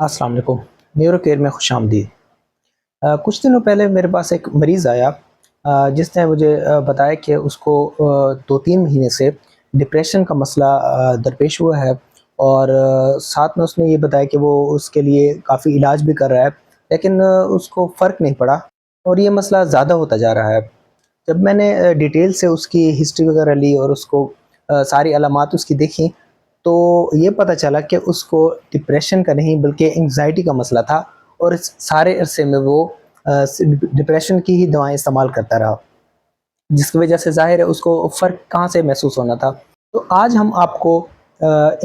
अस्सलाम वालेकुम। Neuro care में खुश आमदीद। कुछ दिनों पहले मेरे पास एक मरीज़ आया जिसने मुझे बताया कि उसको 2-3 महीने से डिप्रेशन का मसला दरपेश हुआ है। और साथ में उसने ये बताया कि वो उसके लिए काफ़ी इलाज भी कर रहा है, लेकिन उसको फ़र्क नहीं पड़ा और ये मसला ज़्यादा होता जा रहा है। जब मैंने डिटेल से उसकी हिस्ट्री वगैरह ली और उसको सारी अलामात उसकी देखी, तो ये पता चला कि उसको डिप्रेशन का नहीं बल्कि एंग्ज़ायटी का मसला था। और इस सारे अरसे में वो डिप्रेशन की ही दवाएं इस्तेमाल करता रहा, जिसकी वजह से ज़ाहिर है उसको फ़र्क कहाँ से महसूस होना था। तो आज हम आपको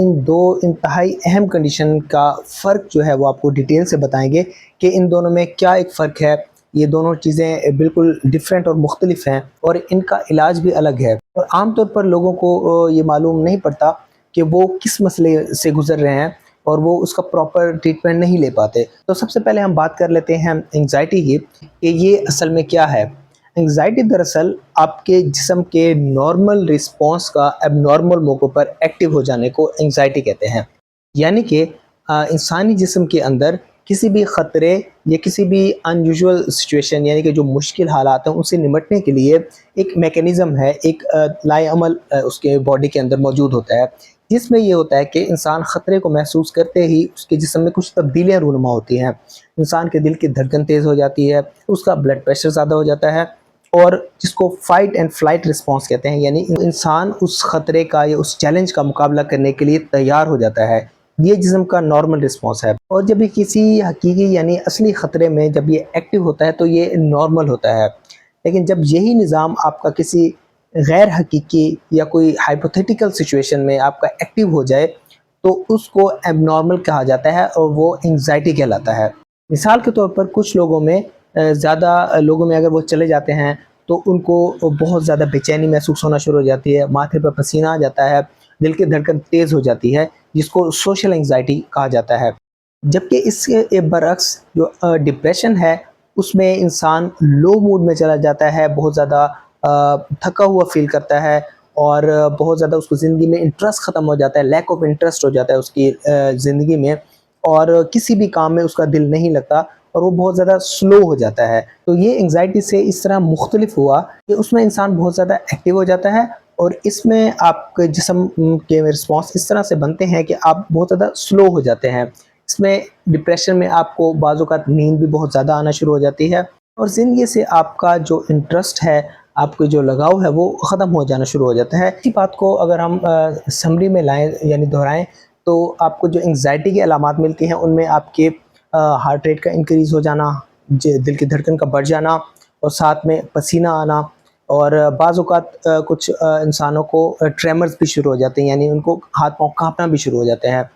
इन दो इंतहाई अहम कंडीशन का फ़र्क जो है वो आपको डिटेल से बताएंगे कि इन दोनों में क्या एक फ़र्क है। ये दोनों चीज़ें बिल्कुल डिफरेंट और मुख्तलिफ हैं और इनका इलाज भी अलग है। और आमतौर पर लोगों को ये मालूम नहीं पड़ता कि वो किस मसले से गुज़र रहे हैं और वो उसका प्रॉपर ट्रीटमेंट नहीं ले पाते। तो सबसे पहले हम बात कर लेते हैं एंग्ज़ायटी की कि ये असल में क्या है। एंग्ज़ायटी दरअसल आपके जिस्म के नॉर्मल रिस्पॉन्स का एबनॉर्मल मौक़ों पर एक्टिव हो जाने को एंग्ज़ायटी कहते हैं। यानी कि इंसानी जिस्म के अंदर किसी भी ख़तरे या किसी भी अनयूजुअल सिचुएशन यानी कि जो मुश्किल हालात हैं उनसे निपटने के लिए एक मैकेनिज़्म है, एक लाएअमल उसके बॉडी के अंदर मौजूद होता है, जिसमें ये होता है कि इंसान ख़तरे को महसूस करते ही उसके जिस्म में कुछ तब्दीलियाँ रूनुमा होती हैं। इंसान के दिल की धड़कन तेज़ हो जाती है, उसका ब्लड प्रेशर ज़्यादा हो जाता है और जिसको फ़ाइट एंड फ़्लाइट रिस्पॉन्स कहते हैं, यानी इंसान उस ख़तरे का या उस चैलेंज का मुकाबला करने के लिए तैयार हो जाता है। ये जिस्म का नॉर्मल रिस्पॉन्स है। और जब ये किसी हकीकी यानी असली ख़तरे में जब ये एक्टिव होता है तो ये नॉर्मल होता है। लेकिन जब यही निज़ाम आपका किसी गैर हकीकी या कोई हाइपोथेटिकल सिचुएशन में आपका एक्टिव हो जाए तो उसको एबनॉर्मल कहा जाता है और वो एंग्ज़ायटी कहलाता है। मिसाल के तौर पर कुछ लोगों में ज़्यादा लोगों में अगर वो चले जाते हैं तो उनको बहुत ज़्यादा बेचैनी महसूस होना शुरू हो जाती है, माथे पर पसीना आ जाता है, दिल की धड़कन तेज़ हो जाती है, जिसको सोशल एंग्ज़ायटी कहा जाता है। जबकि इसके बरअक्स जो डिप्रेशन है उसमें इंसान लो मूड में चला जाता है, बहुत ज़्यादा थका हुआ फ़ील करता है और बहुत ज़्यादा उसको ज़िंदगी में इंटरेस्ट ख़त्म हो जाता है, लैक ऑफ इंटरेस्ट हो जाता है उसकी ज़िंदगी में और किसी भी काम में उसका दिल नहीं लगता और वो बहुत ज़्यादा स्लो हो जाता है। तो ये एंग्ज़ायटी से इस तरह मुख्तलिफ हुआ कि उसमें इंसान बहुत ज़्यादा एक्टिव हो जाता है और इसमें आपके जिस्म के रिस्पॉन्स इस तरह से बनते हैं कि आप बहुत ज़्यादा स्लो हो जाते हैं। इसमें डिप्रेशन में आपको बाज़ औक़ात नींद भी बहुत ज़्यादा आना शुरू हो जाती है और ज़िंदगी से आपका जो इंटरेस्ट है, आपके जो लगाव है वो ख़त्म हो जाना शुरू हो जाता है। इसी बात को अगर हम समरी में लाएँ यानी दोहराएँ तो आपको जो एंग्ज़ायटी की अलामात मिलती हैं उनमें आपके हार्ट रेट का इंक्रीज़ हो जाना, दिल की धड़कन का बढ़ जाना और साथ में पसीना आना और बाज़ औक़ात कुछ इंसानों को ट्रेमर्स भी शुरू हो जाते हैं, यानी उनको हाथ-पाँव काँपना भी शुरू हो जाते हैं।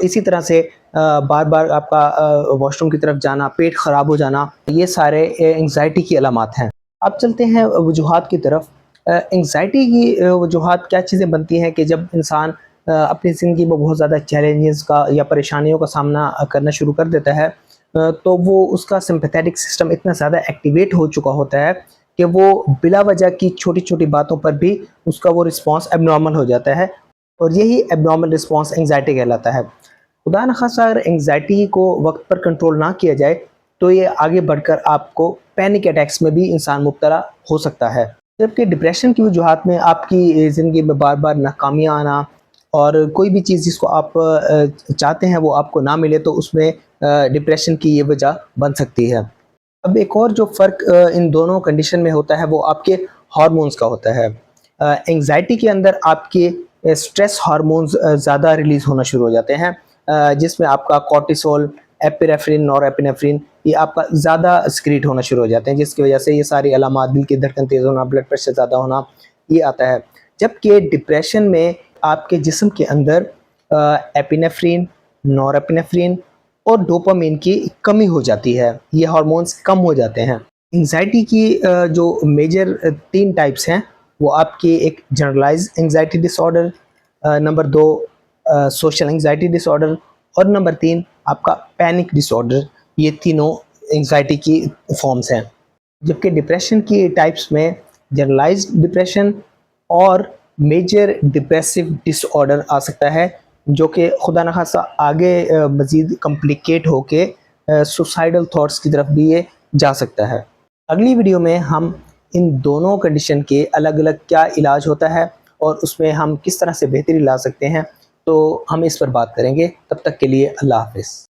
इसी तरह से बार-बार आपका वॉशरूम की तरफ जाना, पेट ख़राब हो जाना, ये सारे एंग्ज़ायटी की अलामात हैं। अब चलते हैं वजूहात की तरफ। एंग्ज़ायटी की वजूहात क्या चीज़ें बनती हैं कि जब इंसान अपनी ज़िंदगी में बहुत ज़्यादा चैलेंजेस का या परेशानियों का सामना करना शुरू कर देता है, तो वो उसका सिम्पैथेटिक सिस्टम इतना ज़्यादा एक्टिवेट हो चुका होता है कि वो बिला वजह की छोटी-छोटी बातों पर भी उसका वो रिस्पॉन्स एबनॉर्मल हो जाता है और यही एबनॉर्मल रिस्पॉन्स एंग्ज़ायटी कहलाता है। खुदा न ख़ास्ता अगर एंग्ज़ायटी को वक्त पर कंट्रोल ना किया जाए तो ये आगे बढ़कर आपको पैनिक अटैक्स में भी इंसान मुब्तला हो सकता है। जबकि डिप्रेशन की वजूहात में आपकी ज़िंदगी में बार-बार नाकामियाँ आना और कोई भी चीज़ जिसको आप चाहते हैं वो आपको ना मिले तो उसमें डिप्रेशन की ये वजह बन सकती है। अब एक और जो फ़र्क इन दोनों कंडीशन में होता है वो आपके हार्मोन्स का होता है। एंग्ज़ायटी के अंदर आपके स्ट्रेस हार्मोन्स ज़्यादा रिलीज़ होना शुरू हो जाते हैं, जिसमें आपका कॉर्टिसोल, एपिनेफ्रिन, नॉरएपिनेफ्रिन ये आपका ज़्यादा सिक्रीट होना शुरू हो जाते हैं, जिसकी वजह से ये सारी अलामात, दिल की धड़कन तेज़ होना, ब्लड प्रेशर ज़्यादा होना, ये आता है। जबकि डिप्रेशन में आपके जिस्म के अंदर एपिनेफ्रिन, नॉरएपिनेफ्रिन और डोपामाइन की कमी हो जाती है, ये हार्मोन्स कम हो जाते हैं। एंग्ज़ायटी की जो मेजर 3 टाइप्स हैं वो आपकी एक generalised anxiety disorder, number 2 social anxiety disorder और नंबर 3 आपका पैनिक डिसऑर्डर। ये तीनों एंग्ज़ायटी की फॉर्म्स हैं। जबकि डिप्रेशन की टाइप्स में जनरलाइज्ड डिप्रेशन और मेजर डिप्रेसिव डिसऑर्डर आ सकता है, جو کہ خدا نخواستہ آگے مزید کمپلیکیٹ ہو کے سوسائڈل تھاٹس کی طرف بھی یہ جا سکتا ہے۔ اگلی ویڈیو میں ہم ان دونوں کنڈیشن کے الگ الگ کیا علاج ہوتا ہے اور اس میں ہم کس طرح سے بہتری لا سکتے ہیں، تو ہم اس پر بات کریں گے۔ تب تک کے لیے اللہ حافظ۔